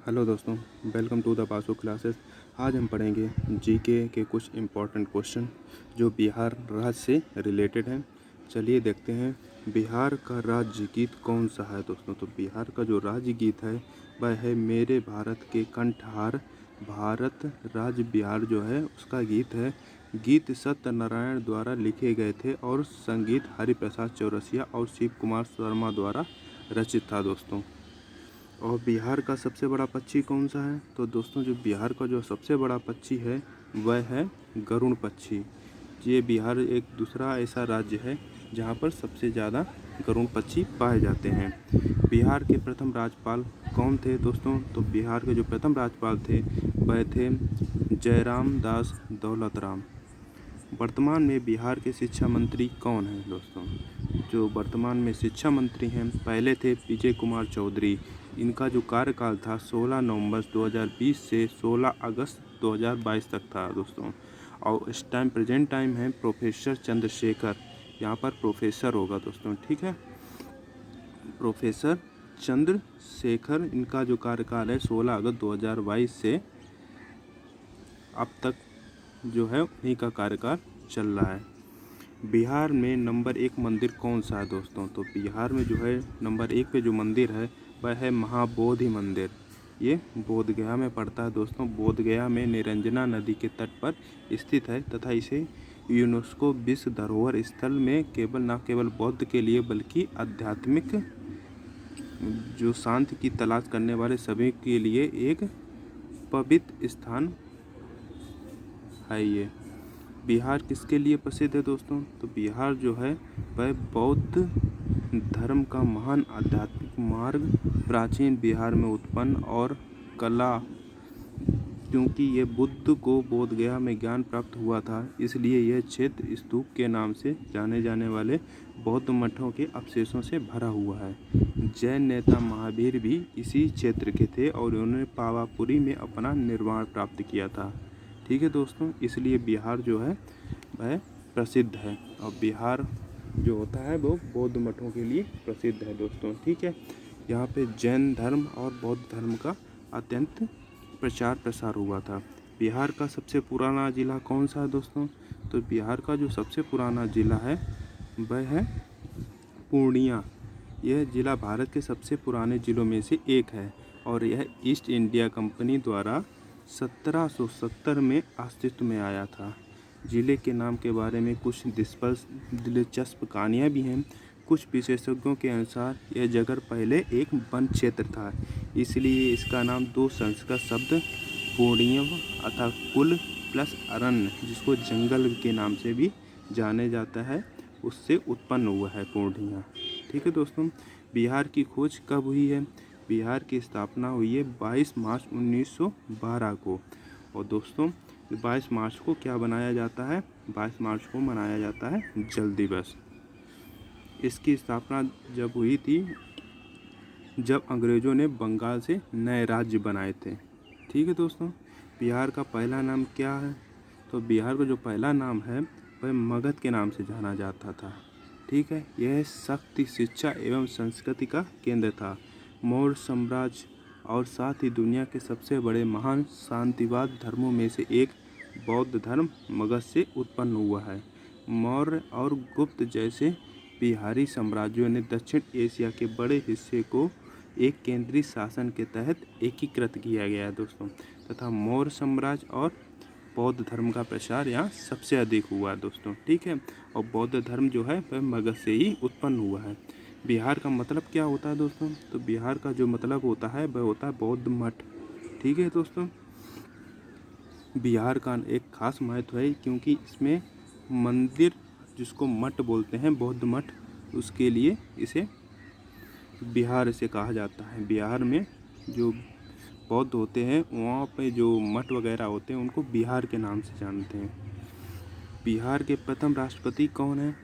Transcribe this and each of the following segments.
Hello दोस्तों, welcome to the पासो classes. आज हम पढ़ेंगे जीके के कुछ इम्पोर्टेंट क्वेश्चन जो बिहार राज्य से रिलेटेड हैं। चलिए देखते हैं बिहार का राज्य गीत कौन सा है दोस्तों। तो बिहार का जो राज्य गीत है वह है मेरे भारत के कंठहार। भारत राज्य बिहार जो है उसका गीत है। गीत सत्यनारायण द्वारा लिखे गए थे और संगीत हरिप्रसाद चौरसिया और शिव कुमार शर्मा द्वारा रचित था दोस्तों। और बिहार का सबसे बड़ा पक्षी कौन सा है? तो दोस्तों जो बिहार का जो सबसे बड़ा पक्षी है वह है गरुड़ पक्षी। ये बिहार एक दूसरा ऐसा राज्य है जहाँ पर सबसे ज़्यादा गरुड़ पक्षी पाए जाते हैं। बिहार के प्रथम राज्यपाल कौन थे दोस्तों? तो बिहार के जो प्रथम राज्यपाल थे वह थे जयराम दास दौलत राम। वर्तमान में बिहार के शिक्षा मंत्री कौन हैं दोस्तों? जो वर्तमान में शिक्षा मंत्री हैं पहले थे विजय कुमार चौधरी। इनका जो कार्यकाल था 16 नवंबर 2020 से 16 अगस्त 2022 तक था दोस्तों। और इस टाइम प्रेजेंट टाइम है प्रोफेसर चंद्रशेखर। यहाँ पर प्रोफेसर होगा दोस्तों, ठीक है। प्रोफेसर चंद्रशेखर, इनका जो कार्यकाल है 16 अगस्त 2022 से अब तक जो है उन्हीं का कार्यकाल चल रहा है। बिहार में नंबर 1 मंदिर कौन सा है दोस्तों? तो बिहार में जो है नंबर 1 पे जो मंदिर है वह है महाबोधि मंदिर। ये बोधगया में पड़ता है दोस्तों। बोधगया में निरंजना नदी के तट पर स्थित है तथा इसे यूनेस्को विश्व धरोहर स्थल में न केवल बौद्ध के लिए बल्कि आध्यात्मिक जो शांति की तलाश करने वाले सभी के लिए एक पवित्र स्थान है। ये बिहार किसके लिए प्रसिद्ध है दोस्तों? तो बिहार जो है वह बौद्ध धर्म का महान आध्यात्मिक मार्ग प्राचीन बिहार में उत्पन्न और कला, क्योंकि ये बुद्ध को बोधगया में ज्ञान प्राप्त हुआ था इसलिए यह क्षेत्र स्तूप के नाम से जाने जाने वाले बौद्ध मठों के अवशेषों से भरा हुआ है। जैन नेता महावीर भी इसी क्षेत्र के थे और उन्होंने पावापुरी में अपना निर्वाण प्राप्त किया था, ठीक है दोस्तों। इसलिए बिहार जो है वह प्रसिद्ध है और बिहार जो होता है वो बौद्ध मठों के लिए प्रसिद्ध है दोस्तों, ठीक है। यहाँ पे जैन धर्म और बौद्ध धर्म का अत्यंत प्रचार प्रसार हुआ था। बिहार का सबसे पुराना ज़िला कौन सा है दोस्तों? तो बिहार का जो सबसे पुराना ज़िला है वह है पूर्णिया। यह ज़िला भारत के सबसे पुराने ज़िलों में से एक है और यह ईस्ट इंडिया कंपनी द्वारा 1770 में अस्तित्व में आया था। ज़िले के नाम के बारे में कुछ दिलचस्प कहानियाँ भी हैं। कुछ विशेषज्ञों के अनुसार यह जगह पहले एक वन क्षेत्र था, इसलिए इसका नाम दो संस्कृत शब्द पूर्णियम अर्थात कुल प्लस अरण्य, जिसको जंगल के नाम से भी जाने जाता है, उससे उत्पन्न हुआ है पूर्णिया, ठीक है दोस्तों। बिहार की खोज कब हुई है? बिहार की स्थापना हुई है 22 मार्च 1912 को। और दोस्तों 22 मार्च को क्या बनाया जाता है? 22 मार्च को मनाया जाता है जल दिवस। इसकी स्थापना जब हुई थी जब अंग्रेज़ों ने बंगाल से नए राज्य बनाए थे, ठीक है दोस्तों। बिहार का पहला नाम क्या है? तो बिहार का जो पहला नाम है वह मगध के नाम से जाना जाता था, ठीक है। यह शक्ति, शिक्षा एवं संस्कृति का केंद्र था। मौर्य साम्राज्य और साथ ही दुनिया के सबसे बड़े महान शांतिवाद धर्मों में से एक बौद्ध धर्म मगध से उत्पन्न हुआ है। मौर्य और गुप्त जैसे बिहारी साम्राज्यों ने दक्षिण एशिया के बड़े हिस्से को एक केंद्रीय शासन के तहत एकीकृत किया गया है दोस्तों, तथा मौर्य साम्राज्य और बौद्ध धर्म का प्रसार यहाँ सबसे अधिक हुआ है दोस्तों, ठीक है। और बौद्ध धर्म जो है वह मगध से ही उत्पन्न हुआ है। बिहार का मतलब क्या होता है दोस्तों? तो बिहार का जो मतलब होता है वह होता है बौद्ध मठ, ठीक है दोस्तों। बिहार का एक खास महत्व है क्योंकि इसमें मंदिर, जिसको मठ बोलते हैं, बौद्ध मठ, उसके लिए इसे बिहार से कहा जाता है। बिहार में जो बौद्ध होते हैं वहाँ पे जो मठ वगैरह होते हैं उनको बिहार के नाम से जानते हैं। बिहार के प्रथम राष्ट्रपति कौन है?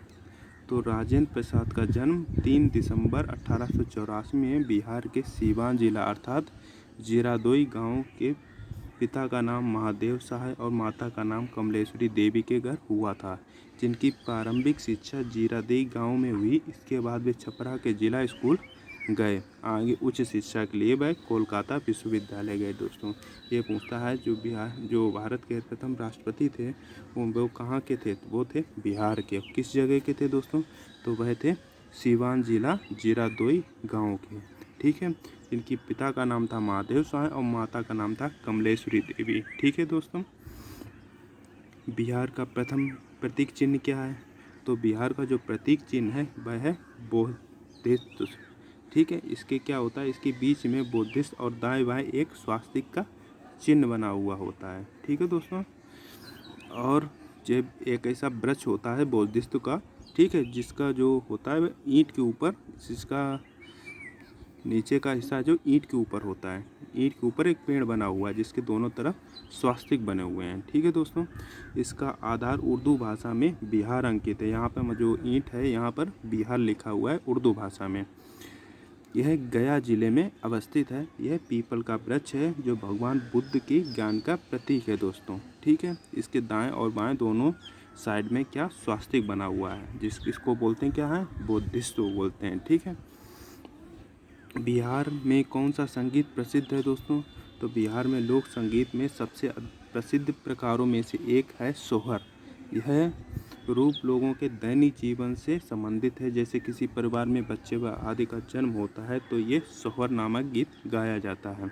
तो राजेंद्र प्रसाद का जन्म 3 दिसंबर 1884 में बिहार के सीवान जिला अर्थात जीरादोई गांव के पिता का नाम महादेव शाह और माता का नाम कमलेश्वरी देवी के घर हुआ था, जिनकी प्रारंभिक शिक्षा जीरादोई गांव में हुई। इसके बाद वे छपरा के जिला स्कूल गए। आगे उच्च शिक्षा के लिए वह कोलकाता विश्वविद्यालय गए। दोस्तों ये पूछता है जो भारत के प्रथम राष्ट्रपति थे वो कहाँ के थे? वो थे बिहार के। किस जगह के थे दोस्तों? तो वह थे सीवान जिला जीरादोई गाँव के। ठीक है, इनकी पिता का नाम था महादेव शाह और माता का नाम था कमलेश्वरी देवी। ठीक है दोस्तों, बिहार का प्रथम प्रतीक चिन्ह क्या है? तो बिहार का जो प्रतीक चिन्ह है वह है बोधिसत्व। ठीक है, इसके क्या होता है, इसके बीच में बोधिसत्व और दाएं बाएं एक स्वास्तिक का चिन्ह बना हुआ होता है। ठीक है दोस्तों, और जब एक ऐसा वृक्ष होता है बोधिसत्व का, ठीक है, जिसका जो होता है वह ईंट के ऊपर, जिसका नीचे का हिस्सा जो ईंट के ऊपर होता है, ईंट के ऊपर एक पेड़ बना हुआ है जिसके दोनों तरफ स्वास्तिक बने हुए हैं। ठीक है दोस्तों, इसका आधार उर्दू भाषा में बिहार अंकित है। यहाँ पर जो ईंट है यहाँ पर बिहार लिखा हुआ है उर्दू भाषा में। यह गया जिले में अवस्थित है। यह पीपल का वृक्ष है जो भगवान बुद्ध के ज्ञान का प्रतीक है दोस्तों। ठीक है, इसके दाएं और बाएं दोनों साइड में क्या स्वास्तिक बना हुआ है, इसको बोलते हैं क्या है? बोधिसत्व बोलते हैं। ठीक है, बिहार में कौन सा संगीत प्रसिद्ध है दोस्तों? तो बिहार में लोक संगीत में सबसे प्रसिद्ध प्रकारों में से एक है सोहर। यह रूप लोगों के दैनिक जीवन से संबंधित है। जैसे किसी परिवार में बच्चे व आदि का जन्म होता है तो ये सोहर नामक गीत गाया जाता है।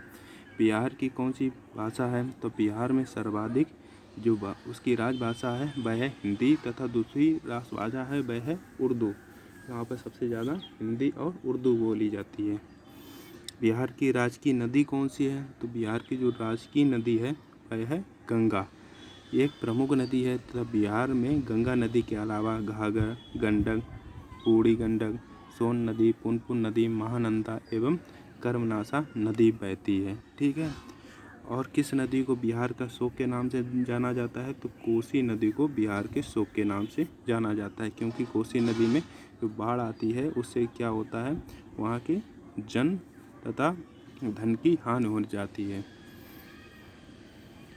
बिहार की कौन सी भाषा है? तो बिहार में सर्वाधिक जो उसकी राजभाषा है वह है हिंदी तथा दूसरी राष्ट्रभाषा है वह है उर्दू। यहाँ पर सबसे ज़्यादा हिंदी और उर्दू बोली जाती है। बिहार की राजकीय नदी कौन सी है? तो बिहार की जो राजकीय नदी है वह है गंगा। ये एक प्रमुख नदी है तथा बिहार में गंगा नदी के अलावा घाघर, गंडक, बूढ़ी गंडक, सोन नदी, पुनपुन नदी, महानंदा एवं कर्मनाशा नदी बहती है। ठीक है, और किस नदी को बिहार का शोक के नाम से जाना जाता है? तो कोसी नदी को बिहार के शोक के नाम से जाना जाता है, क्योंकि कोसी नदी में जो बाढ़ आती है उससे क्या होता है, वहाँ के जन तथा धन की हानि हो जाती है।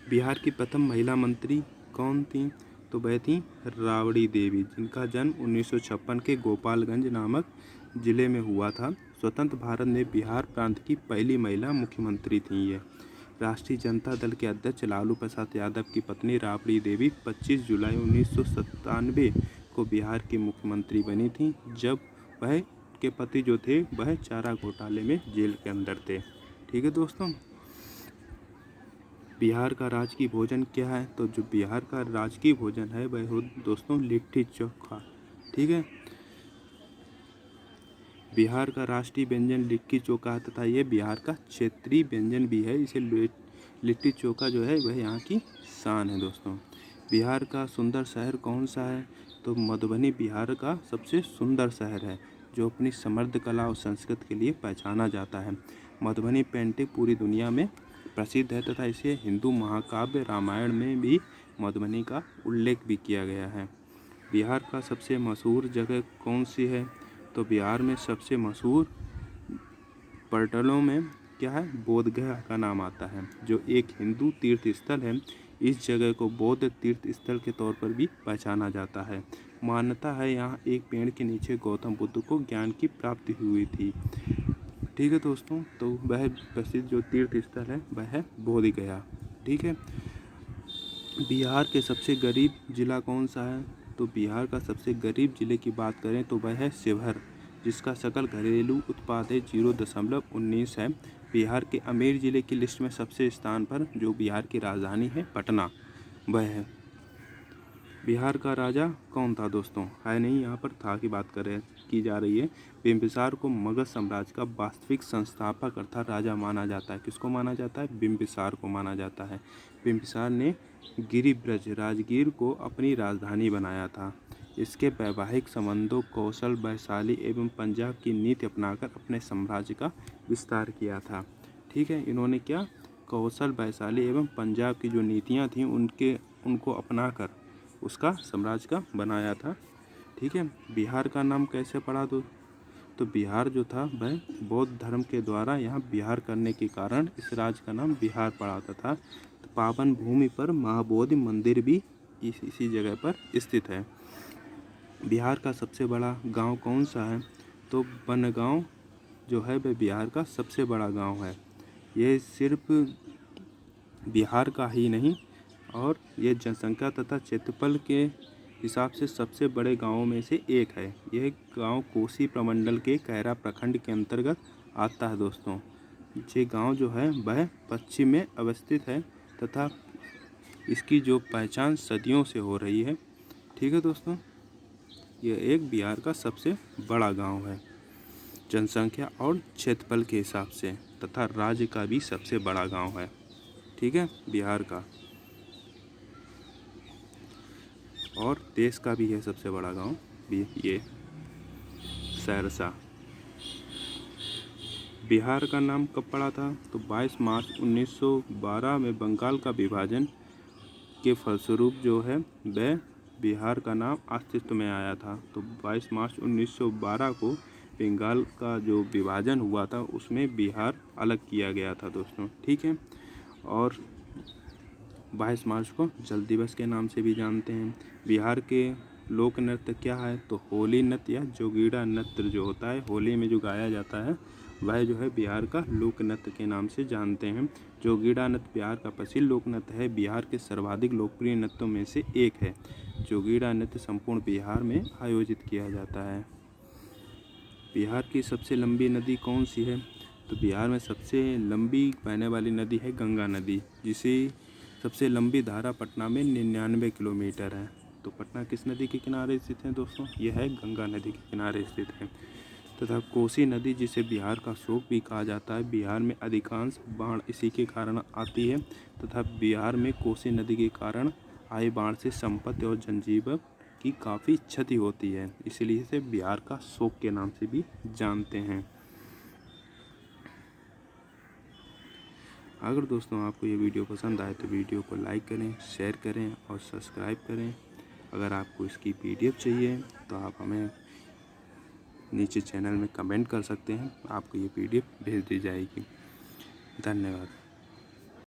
बिहार की प्रथम महिला मंत्री कौन थी? तो वह थी राबड़ी देवी, जिनका जन्म 1956 के गोपालगंज नामक जिले में हुआ था। स्वतंत्र भारत में बिहार प्रांत की पहली महिला मुख्यमंत्री थी ये। राष्ट्रीय जनता दल के अध्यक्ष लालू प्रसाद यादव की पत्नी राबड़ी देवी 25 जुलाई 1997 को बिहार की मुख्यमंत्री बनी थी, जब वह के पति जो थे वह चारा घोटाले में जेल के अंदर थे। ठीक है दोस्तों, बिहार का राजकीय भोजन क्या है? तो जो बिहार का राजकीय भोजन है वह हो दोस्तों लिट्टी चोखा। ठीक है, बिहार का राष्ट्रीय व्यंजन लिट्टी चोखा तथा ये बिहार का क्षेत्रीय व्यंजन भी है। इसे लिट्टी चोखा जो है वह यहाँ की शान है दोस्तों। बिहार का सुंदर शहर कौन सा है? तो मधुबनी बिहार का सबसे सुंदर शहर है जो अपनी समृद्ध कला और संस्कृति के लिए पहचाना जाता है। मधुबनी पेंटिंग पूरी दुनिया में प्रसिद्ध है तथा इसे हिंदू महाकाव्य रामायण में भी मधुबनी का उल्लेख भी किया गया है। बिहार का सबसे मशहूर जगह कौन सी है? तो बिहार में सबसे मशहूर पर्यटनों में क्या है? बोधगया का नाम आता है, जो एक हिंदू तीर्थ स्थल है। इस जगह को बौद्ध तीर्थ स्थल के तौर पर भी पहचाना जाता है। मान्यता है यहाँ एक पेड़ के नीचे गौतम बुद्ध को ज्ञान की प्राप्ति हुई थी। ठीक है दोस्तों, तो वह प्रसिद्ध जो तीर्थ स्थल है वह है बोधगया। ठीक है, बिहार के सबसे गरीब जिला कौन सा है? तो बिहार का सबसे गरीब जिले की बात करें तो वह है शिवहर, जिसका सकल घरेलू उत्पाद है 0.19 है। बिहार के अमीर जिले की लिस्ट में सबसे स्थान पर जो बिहार की राजधानी है पटना वह है। बिहार का राजा कौन था दोस्तों? है नहीं, यहाँ पर था की बात की जा रही है। बिम्बिसार को मगध साम्राज्य का वास्तविक संस्थापक अर्थात राजा माना जाता है। किसको माना जाता है? बिम्बिसार को माना जाता है। बिम्बिसार ने गिरिब्रज राजगीर को अपनी राजधानी बनाया था। इसके वैवाहिक संबंधों कौशल, वैशाली एवं पंजाब की नीति अपनाकर अपने साम्राज्य का विस्तार किया था। ठीक है, इन्होंने क्या कौशल, वैशाली एवं पंजाब की जो नीतियाँ थीं उनको अपनाकर उसका साम्राज्य का बनाया था। ठीक है, बिहार का नाम कैसे पड़ा? तो बिहार जो था वह बौद्ध धर्म के द्वारा यहाँ बिहार करने के कारण इस राज्य का नाम बिहार पड़ा था। तो पावन भूमि पर महाबोधि मंदिर भी इसी जगह पर स्थित है। बिहार का सबसे बड़ा गांव कौन सा है? तो बनगांव जो है वह बिहार का सबसे बड़ा गांव है। ये सिर्फ बिहार का ही नहीं और ये जनसंख्या तथा क्षेत्रफल के हिसाब से सबसे बड़े गांवों में से एक है। यह गांव कोसी प्रमंडल के कैरा प्रखंड के अंतर्गत आता है दोस्तों। ये गांव जो है वह पश्चिम में अवस्थित है तथा इसकी जो पहचान सदियों से हो रही है। ठीक है दोस्तों, यह एक बिहार का सबसे बड़ा गांव है जनसंख्या और क्षेत्रफल के हिसाब से, तथा राज्य का भी सबसे बड़ा गांव है। ठीक है, बिहार का और देश का भी है सबसे बड़ा गांव भी ये सहरसा। बिहार का नाम कब पड़ा था? तो 22 मार्च 1912 में बंगाल का विभाजन के फलस्वरूप जो है वह बिहार का नाम अस्तित्व में आया था। तो 22 मार्च 1912 को बंगाल का जो विभाजन हुआ था उसमें बिहार अलग किया गया था दोस्तों। ठीक है, और 22 मार्च को जल दिवस के नाम से भी जानते हैं। बिहार के लोक नृत्य क्या है? तो होली नृत्य या जोगीड़ा नृत्य जो होता है होली में जो गाया जाता है वह जो है बिहार का लोक नृत्य के नाम से जानते हैं। जोगीड़ा नृत्य बिहार का प्रसिद्ध लोक नृत्य है। बिहार के सर्वाधिक लोकप्रिय नृत्यों में से एक है। जोगीड़ा नृत्य संपूर्ण बिहार में आयोजित किया जाता है। बिहार की सबसे लंबी नदी कौन सी है? तो बिहार में सबसे लंबी बहने वाली नदी है गंगा नदी, जिसे सबसे लंबी धारा पटना में 99 किलोमीटर है। तो पटना किस नदी के किनारे स्थित है दोस्तों? यह है गंगा नदी के किनारे स्थित है। तथा कोसी नदी, जिसे बिहार का शोक भी कहा जाता है, बिहार में अधिकांश बाढ़ इसी के कारण आती है तथा बिहार में कोसी नदी के कारण आए बाढ़ से संपत्ति और जनजीवन की काफ़ी क्षति होती है, इसलिए इसे बिहार का शोक के नाम से भी जानते हैं। अगर दोस्तों आपको ये वीडियो पसंद आए तो वीडियो को लाइक करें, शेयर करें और सब्सक्राइब करें। अगर आपको इसकी PDF चाहिए तो आप हमें नीचे चैनल में कमेंट कर सकते हैं, आपको ये PDF भेज दी जाएगी। धन्यवाद।